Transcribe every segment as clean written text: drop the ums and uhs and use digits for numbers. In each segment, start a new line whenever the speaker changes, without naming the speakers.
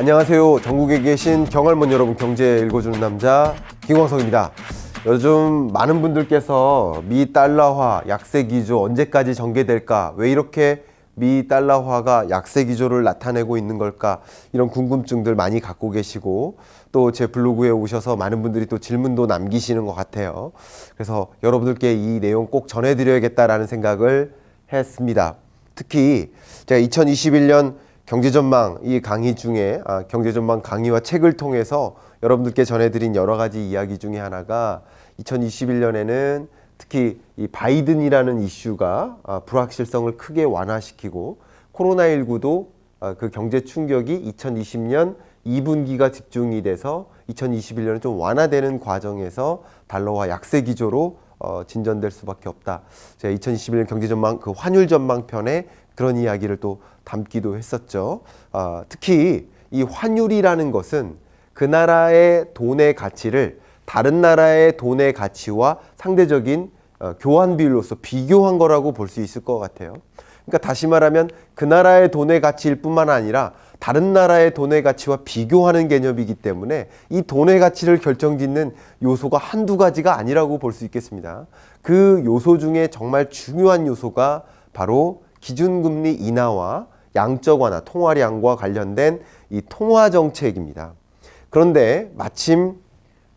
안녕하세요. 전국에 계신 경할몬 여러분, 경제 읽어주는 남자 김광석입니다. 요즘 많은 분들께서 미 달러화 약세 기조 언제까지 전개될까? 왜 이렇게 미 달러화가 약세 기조를 나타내고 있는 걸까? 이런 궁금증들 많이 갖고 계시고, 또 제 블로그에 오셔서 많은 분들이 또 질문도 남기시는 것 같아요. 그래서 여러분들께 이 내용 꼭 전해드려야겠다라는 생각을 했습니다. 특히 제가 2021년 경제전망 이 강의 중에 경제전망 강의와 책을 통해서 여러분들께 전해드린 여러 가지 이야기 중에 하나가 2021년에는 특히 이 바이든이라는 이슈가 불확실성을 크게 완화시키고, 코로나19도 그 경제 충격이 2020년 2분기가 집중이 돼서 2021년은 좀 완화되는 과정에서 달러화 약세 기조로 진전될 수밖에 없다. 제가 2021년 경제전망 그 환율 전망 편에 그런 이야기를 또 담기도 했었죠. 특히 이 환율이라는 것은 그 나라의 돈의 가치를 다른 나라의 돈의 가치와 상대적인 교환 비율로서 비교한 거라고 볼 수 있을 것 같아요. 그러니까 다시 말하면 그 나라의 돈의 가치일 뿐만 아니라 다른 나라의 돈의 가치와 비교하는 개념이기 때문에 이 돈의 가치를 결정짓는 요소가 한두 가지가 아니라고 볼 수 있겠습니다. 그 요소 중에 정말 중요한 요소가 바로 기준금리 인하와 양적 완화, 통화량과 관련된 이 통화정책입니다. 그런데 마침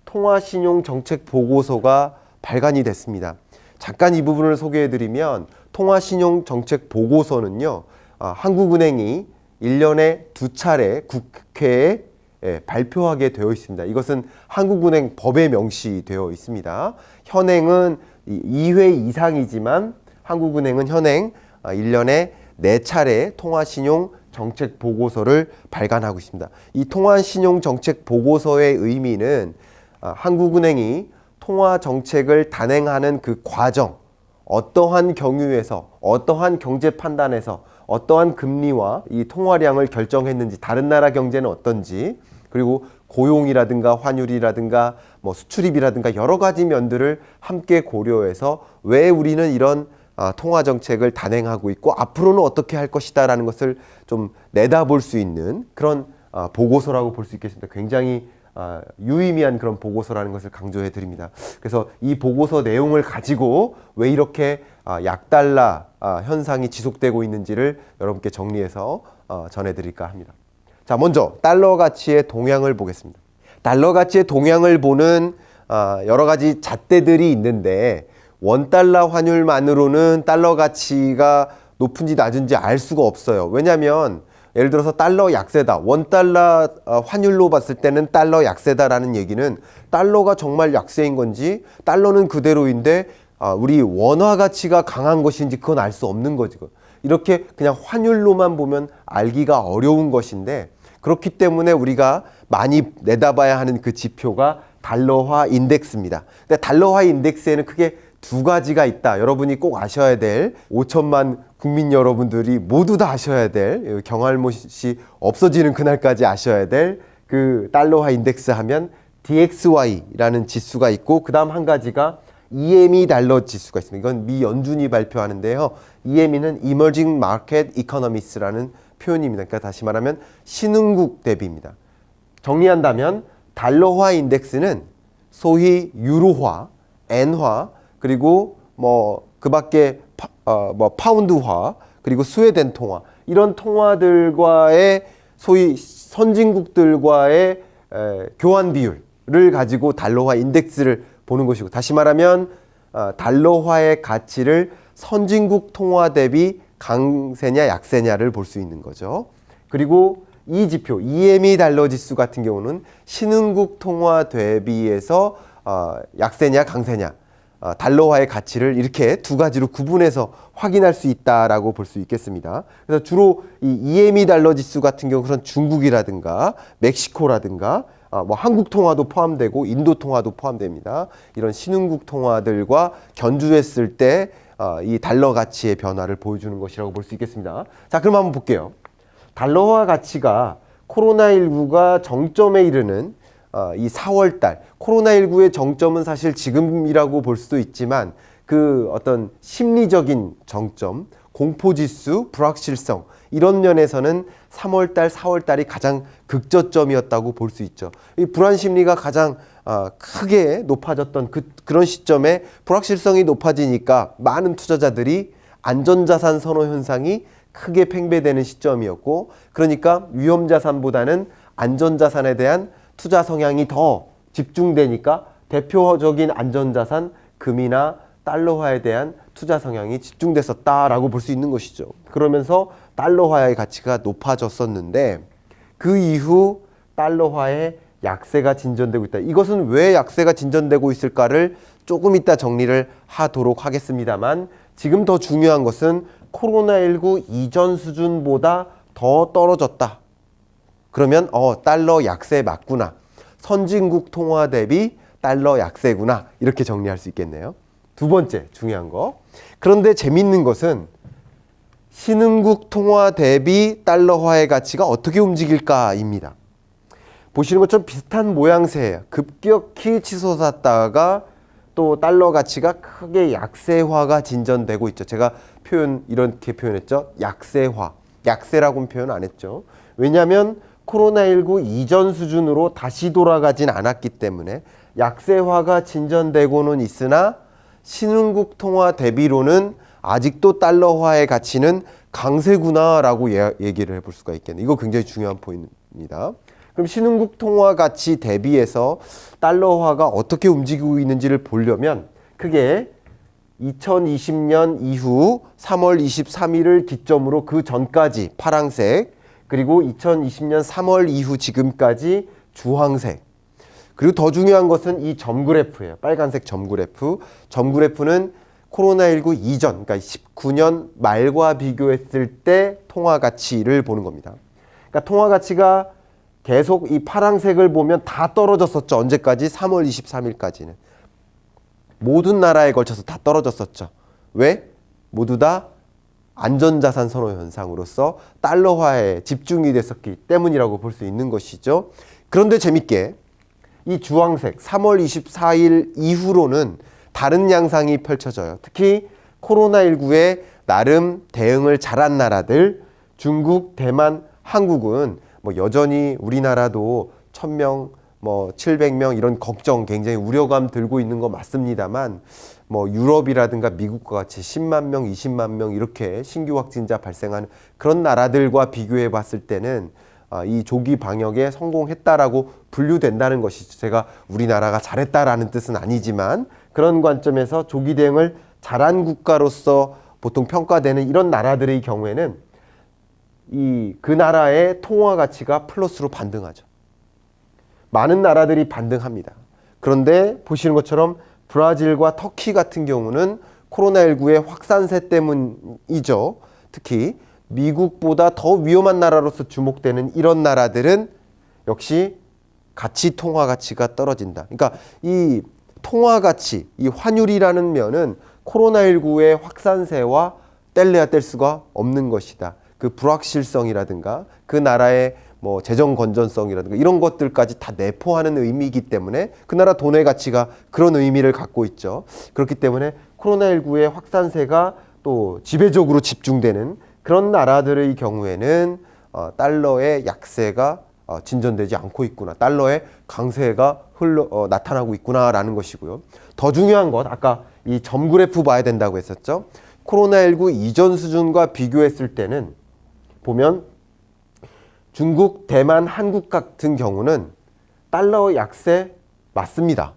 통화신용정책보고서가 발간이 됐습니다. 잠깐 이 부분을 소개해드리면, 통화신용정책보고서는요, 한국은행이 1년에 2차례 국회에 발표하게 되어 있습니다. 이것은 한국은행 법에 명시되어 있습니다. 현행은 2회 이상이지만 한국은행은 현행 1년에 4차례 통화신용정책보고서를 발간하고 있습니다. 이 통화신용정책보고서의 의미는 한국은행이 통화정책을 단행하는 그 과정, 어떠한 경유에서, 어떠한 경제 판단에서 어떠한 금리와 이 통화량을 결정했는지, 다른 나라 경제는 어떤지, 그리고 고용이라든가 환율이라든가 뭐 수출입이라든가 여러 가지 면들을 함께 고려해서 왜 우리는 이런 통화정책을 단행하고 있고 앞으로는 어떻게 할 것이다 라는 것을 좀 내다볼 수 있는 그런 보고서라고 볼 수 있겠습니다. 굉장히 유의미한 그런 보고서라는 것을 강조해 드립니다. 그래서 이 보고서 내용을 가지고 왜 이렇게 약달러 현상이 지속되고 있는지를 여러분께 정리해서 전해드릴까 합니다. 자, 먼저 달러 가치의 동향을 보겠습니다. 달러 가치의 동향을 보는 여러 가지 잣대들이 있는데, 원달러 환율만으로는 달러 가치가 높은지 낮은지 알 수가 없어요. 왜냐하면 예를 들어서 달러 약세다, 원달러 환율로 봤을 때는 달러 약세다라는 얘기는 달러가 정말 약세인 건지, 달러는 그대로인데 우리 원화 가치가 강한 것인지 그건 알 수 없는 거지. 이렇게 그냥 환율로만 보면 알기가 어려운 것인데, 그렇기 때문에 우리가 많이 내다봐야 하는 그 지표가 달러화 인덱스입니다. 근데 달러화 인덱스에는 크게 두 가지가 있다. 여러분이 꼭 아셔야 될, 5천만 국민 여러분들이 모두 다 아셔야 될, 경할못이 없어지는 그날까지 아셔야 될 그 달러화 인덱스 하면 DXY라는 지수가 있고, 그 다음 한 가지가 EME 달러 지수가 있습니다. 이건 미 연준이 발표하는데요. EME는 Emerging Market Economics라는 표현입니다. 그러니까 다시 말하면 신흥국 대비입니다. 정리한다면 달러화 인덱스는 소위 유로화, 엔화, 그리고 뭐 그 밖에 파운드화, 그리고 스웨덴 통화, 이런 통화들과의 소위 선진국들과의 교환 비율을 가지고 달러화 인덱스를 보는 것이고, 다시 말하면 달러화의 가치를 선진국 통화 대비 강세냐 약세냐를 볼 수 있는 거죠. 그리고 이 지표 EME 달러 지수 같은 경우는 신흥국 통화 대비해서 약세냐 강세냐, 달러화의 가치를 이렇게 두 가지로 구분해서 확인할 수 있다라고 볼 수 있겠습니다. 그래서 주로 이 EME 달러 지수 같은 경우 그런 중국이라든가 멕시코라든가 뭐 한국 통화도 포함되고 인도 통화도 포함됩니다. 이런 신흥국 통화들과 견주했을 때 이 달러 가치의 변화를 보여주는 것이라고 볼 수 있겠습니다. 자, 그럼 한번 볼게요. 달러화 가치가 코로나19가 정점에 이르는 이 4월달, 코로나19의 정점은 사실 지금이라고 볼 수도 있지만 그 어떤 심리적인 정점, 공포지수, 불확실성, 이런 면에서는 3월달, 4월달이 가장 극저점이었다고 볼 수 있죠. 이 불안 심리가 가장 크게 높아졌던 그런 시점에 불확실성이 높아지니까 많은 투자자들이 안전자산 선호 현상이 크게 팽배되는 시점이었고, 그러니까 위험자산보다는 안전자산에 대한 투자 성향이 더 집중되니까 대표적인 안전자산 금이나 달러화에 대한 투자 성향이 집중됐었다라고 볼 수 있는 것이죠. 그러면서 달러화의 가치가 높아졌었는데 그 이후 달러화의 약세가 진전되고 있다. 이것은 왜 약세가 진전되고 있을까를 조금 이따 정리를 하도록 하겠습니다만, 지금 더 중요한 것은 코로나19 이전 수준보다 더 떨어졌다. 그러면 달러 약세 맞구나. 선진국 통화 대비 달러 약세구나. 이렇게 정리할 수 있겠네요. 두 번째 중요한 거. 그런데 재밌는 것은 신흥국 통화 대비 달러화의 가치가 어떻게 움직일까입니다. 보시는 것처럼 비슷한 모양새예요. 급격히 치솟았다가 또 달러 가치가 크게 약세화가 진전되고 있죠. 제가 이렇게 표현했죠. 약세화. 약세라고는 표현 안 했죠. 왜냐하면 코로나19 이전 수준으로 다시 돌아가진 않았기 때문에 약세화가 진전되고는 있으나 신흥국 통화 대비로는 아직도 달러화의 가치는 강세구나라고 얘기를 해볼 수가 있겠네요. 이거 굉장히 중요한 포인트입니다. 그럼 신흥국 통화 가치 대비해서 달러화가 어떻게 움직이고 있는지를 보려면 크게 2020년 이후 3월 23일을 기점으로 그 전까지 파랑색, 그리고 2020년 3월 이후 지금까지 주황색, 그리고 더 중요한 것은 이 점그래프예요. 빨간색 점그래프. 점그래프는 코로나19 이전, 그러니까 19년 말과 비교했을 때 통화 가치를 보는 겁니다. 그러니까 통화 가치가 계속 이 파란색을 보면 다 떨어졌었죠. 언제까지? 3월 23일까지는. 모든 나라에 걸쳐서 다 떨어졌었죠. 왜? 모두 다 안전자산 선호 현상으로서 달러화에 집중이 됐었기 때문이라고 볼 수 있는 것이죠. 그런데 재밌게 이 주황색 3월 24일 이후로는 다른 양상이 펼쳐져요. 특히 코로나19에 나름 대응을 잘한 나라들, 중국, 대만, 한국은 여전히 우리나라도 1000명, 700명 이런 걱정, 굉장히 우려감 들고 있는 거 맞습니다만, 유럽이라든가 미국과 같이 10만 명, 20만 명 이렇게 신규 확진자 발생하는 그런 나라들과 비교해 봤을 때는 이 조기 방역에 성공했다라고 분류된다는 것이죠. 제가 우리나라가 잘했다라는 뜻은 아니지만 그런 관점에서 조기 대응을 잘한 국가로서 보통 평가되는 이런 나라들의 경우에는 그 나라의 통화 가치가 플러스로 반등하죠. 많은 나라들이 반등합니다. 그런데 보시는 것처럼 브라질과 터키 같은 경우는 코로나19의 확산세 때문이죠. 특히 미국보다 더 위험한 나라로서 주목되는 이런 나라들은 역시 통화 가치가 떨어진다. 그러니까 이 통화 가치, 이 환율이라는 면은 코로나19의 확산세와 뗄래야 뗄 수가 없는 것이다. 그 불확실성이라든가 그 나라의 재정 건전성이라든가 이런 것들까지 다 내포하는 의미이기 때문에 그 나라 돈의 가치가 그런 의미를 갖고 있죠. 그렇기 때문에 코로나19의 확산세가 또 지배적으로 집중되는 그런 나라들의 경우에는 달러의 약세가 진전되지 않고 있구나. 달러의 강세가 나타나고 있구나라는 것이고요. 더 중요한 것, 아까 이 점그래프 봐야 된다고 했었죠. 코로나19 이전 수준과 비교했을 때는 보면 중국, 대만, 한국 같은 경우는 달러 약세 맞습니다.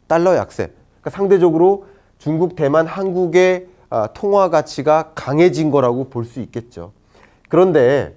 달러 약세. 그러니까 상대적으로 중국, 대만, 한국의 통화 가치가 강해진 거라고 볼 수 있겠죠. 그런데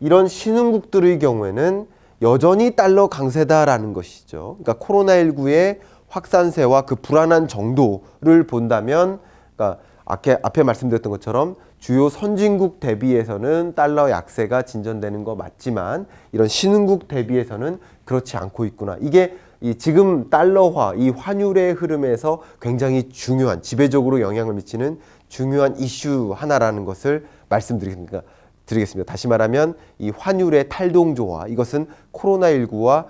이런 신흥국들의 경우에는 여전히 달러 강세다라는 것이죠. 그러니까 코로나19의 확산세와 그 불안한 정도를 본다면, 그러니까 앞에 말씀드렸던 것처럼 주요 선진국 대비해서는 달러 약세가 진전되는 거 맞지만 이런 신흥국 대비해서는 그렇지 않고 있구나. 이게 지금 달러화, 이 환율의 흐름에서 굉장히 중요한, 지배적으로 영향을 미치는 중요한 이슈 하나라는 것을 말씀드리겠습니다. 다시 말하면 이 환율의 탈동조화, 이것은 코로나19와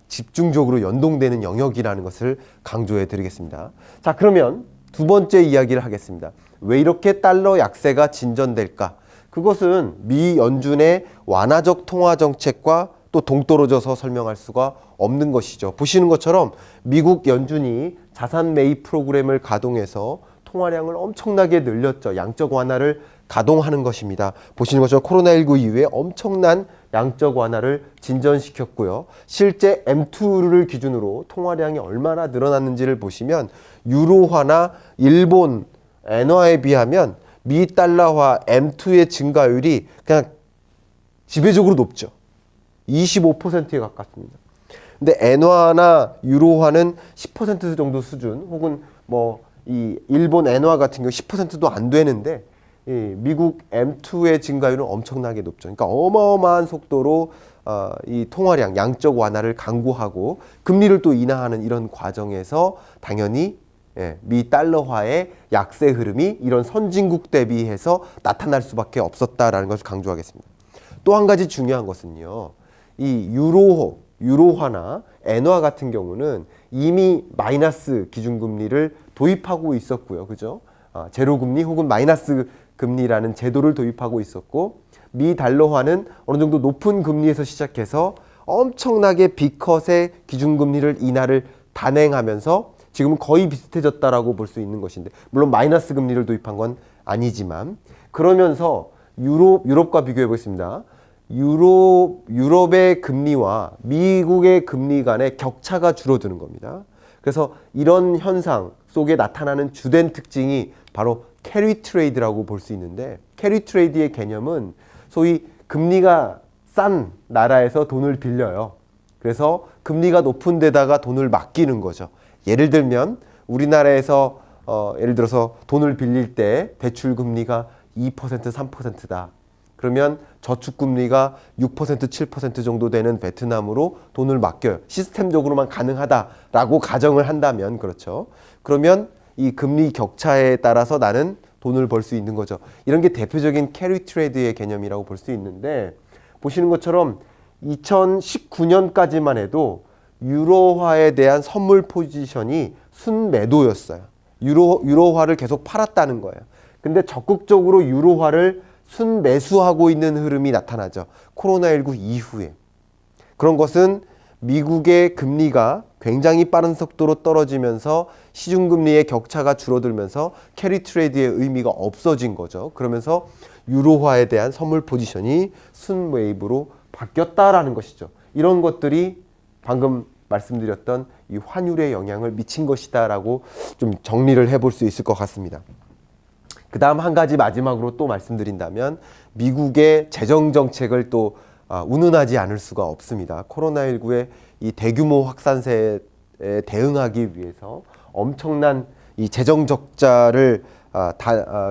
집중적으로 연동되는 영역이라는 것을 강조해 드리겠습니다. 자, 그러면 두 번째 이야기를 하겠습니다. 왜 이렇게 달러 약세가 진전될까? 그것은 미 연준의 완화적 통화 정책과 또 동떨어져서 설명할 수가 없는 것이죠. 보시는 것처럼 미국 연준이 자산 매입 프로그램을 가동해서 통화량을 엄청나게 늘렸죠. 양적 완화를 가동하는 것입니다. 보시는 것처럼 코로나19 이후에 엄청난 양적 완화를 진전시켰고요. 실제 M2를 기준으로 통화량이 얼마나 늘어났는지를 보시면 유로화나 일본 엔화에 비하면 미 달러화 M2의 증가율이 그냥 지배적으로 높죠. 25%에 가깝습니다. 근데 엔화나 유로화는 10% 정도 수준, 혹은 이 일본 엔화 같은 경우 10%도 안 되는데 이 미국 M2의 증가율은 엄청나게 높죠. 그러니까 어마어마한 속도로 이 통화량, 양적 완화를 강구하고 금리를 또 인하하는 이런 과정에서 당연히 미 달러화의 약세 흐름이 이런 선진국 대비해서 나타날 수밖에 없었다라는 것을 강조하겠습니다. 또 한 가지 중요한 것은요. 이 유로화나 엔화 같은 경우는 이미 마이너스 기준금리를 도입하고 있었고요. 그죠? 제로금리 혹은 마이너스 금리라는 제도를 도입하고 있었고, 미 달러화는 어느 정도 높은 금리에서 시작해서 엄청나게 B컷의 기준금리를 인하를 단행하면서 지금은 거의 비슷해졌다라고 볼 수 있는 것인데, 물론 마이너스 금리를 도입한 건 아니지만, 그러면서 유럽과 비교해 보겠습니다. 유럽의 금리와 미국의 금리 간의 격차가 줄어드는 겁니다. 그래서 이런 현상 속에 나타나는 주된 특징이 바로 캐리 트레이드라고 볼 수 있는데, 캐리 트레이드의 개념은 소위 금리가 싼 나라에서 돈을 빌려요. 그래서 금리가 높은 데다가 돈을 맡기는 거죠. 예를 들면 우리나라에서 예를 들어서 돈을 빌릴 때 대출 금리가 2%, 3%다. 그러면 저축 금리가 6%, 7% 정도 되는 베트남으로 돈을 맡겨요. 시스템적으로만 가능하다라고 가정을 한다면, 그렇죠. 그러면 이 금리 격차에 따라서 나는 돈을 벌 수 있는 거죠. 이런 게 대표적인 캐리 트레이드의 개념이라고 볼 수 있는데, 보시는 것처럼 2019년까지만 해도 유로화에 대한 선물 포지션이 순매도였어요. 유로화를 계속 팔았다는 거예요. 근데 적극적으로 유로화를 순매수하고 있는 흐름이 나타나죠. 코로나19 이후에. 그런 것은 미국의 금리가 굉장히 빠른 속도로 떨어지면서 시중금리의 격차가 줄어들면서 캐리 트레이드의 의미가 없어진 거죠. 그러면서 유로화에 대한 선물 포지션이 순웨이브로 바뀌었다라는 것이죠. 이런 것들이 방금 말씀드렸던 이 환율에 영향을 미친 것이다라고 좀 정리를 해볼 수 있을 것 같습니다. 그 다음 한 가지 마지막으로 또 말씀드린다면, 미국의 재정 정책을 또 운운하지 않을 수가 없습니다. 코로나19의 이 대규모 확산세에 대응하기 위해서 엄청난 이 재정 적자를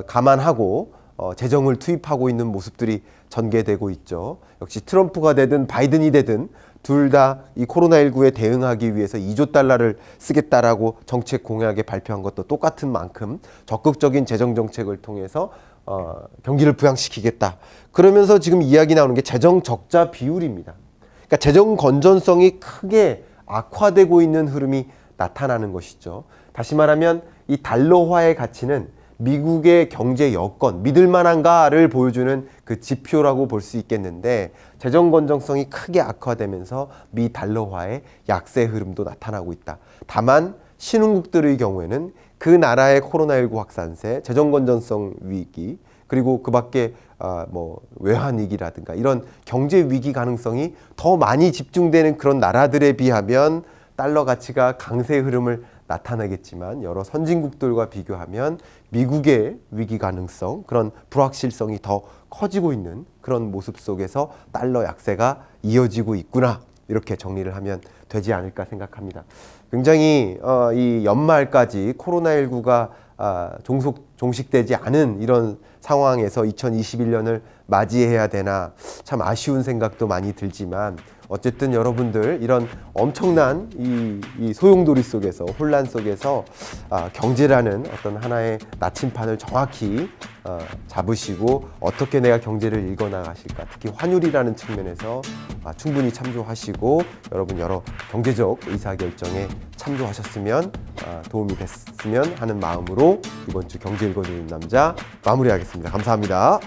감안하고 재정을 투입하고 있는 모습들이 전개되고 있죠. 역시 트럼프가 되든 바이든이 되든 둘 다 이 코로나19에 대응하기 위해서 2조 달러를 쓰겠다라고 정책 공약에 발표한 것도 똑같은 만큼 적극적인 재정 정책을 통해서 경기를 부양시키겠다. 그러면서 지금 이야기 나오는 게 재정 적자 비율입니다. 그러니까 재정 건전성이 크게 악화되고 있는 흐름이 나타나는 것이죠. 다시 말하면 이 달러화의 가치는 미국의 경제 여건, 믿을 만한가를 보여주는 그 지표라고 볼 수 있겠는데, 재정 건전성이 크게 악화되면서 미 달러화의 약세 흐름도 나타나고 있다. 다만 신흥국들의 경우에는 그 나라의 코로나19 확산세, 재정 건전성 위기, 그리고 그 밖에 외환 위기라든가 이런 경제 위기 가능성이 더 많이 집중되는 그런 나라들에 비하면 달러 가치가 강세 흐름을 나타나겠지만, 여러 선진국들과 비교하면 미국의 위기 가능성, 그런 불확실성이 더 커지고 있는 그런 모습 속에서 달러 약세가 이어지고 있구나, 이렇게 정리를 하면 되지 않을까 생각합니다. 굉장히 이 연말까지 코로나19가 종식되지 않은 이런 상황에서 2021년을 맞이해야 되나 참 아쉬운 생각도 많이 들지만, 어쨌든 여러분들 이런 엄청난 이 소용돌이 속에서, 혼란 속에서 경제라는 어떤 하나의 나침판을 정확히 잡으시고 어떻게 내가 경제를 읽어나가실까, 특히 환율이라는 측면에서 충분히 참조하시고 여러분 여러 경제적 의사결정에 참조하셨으면 도움이 됐으면 하는 마음으로 이번 주 경제 읽어주는 남자 마무리하겠습니다. 감사합니다.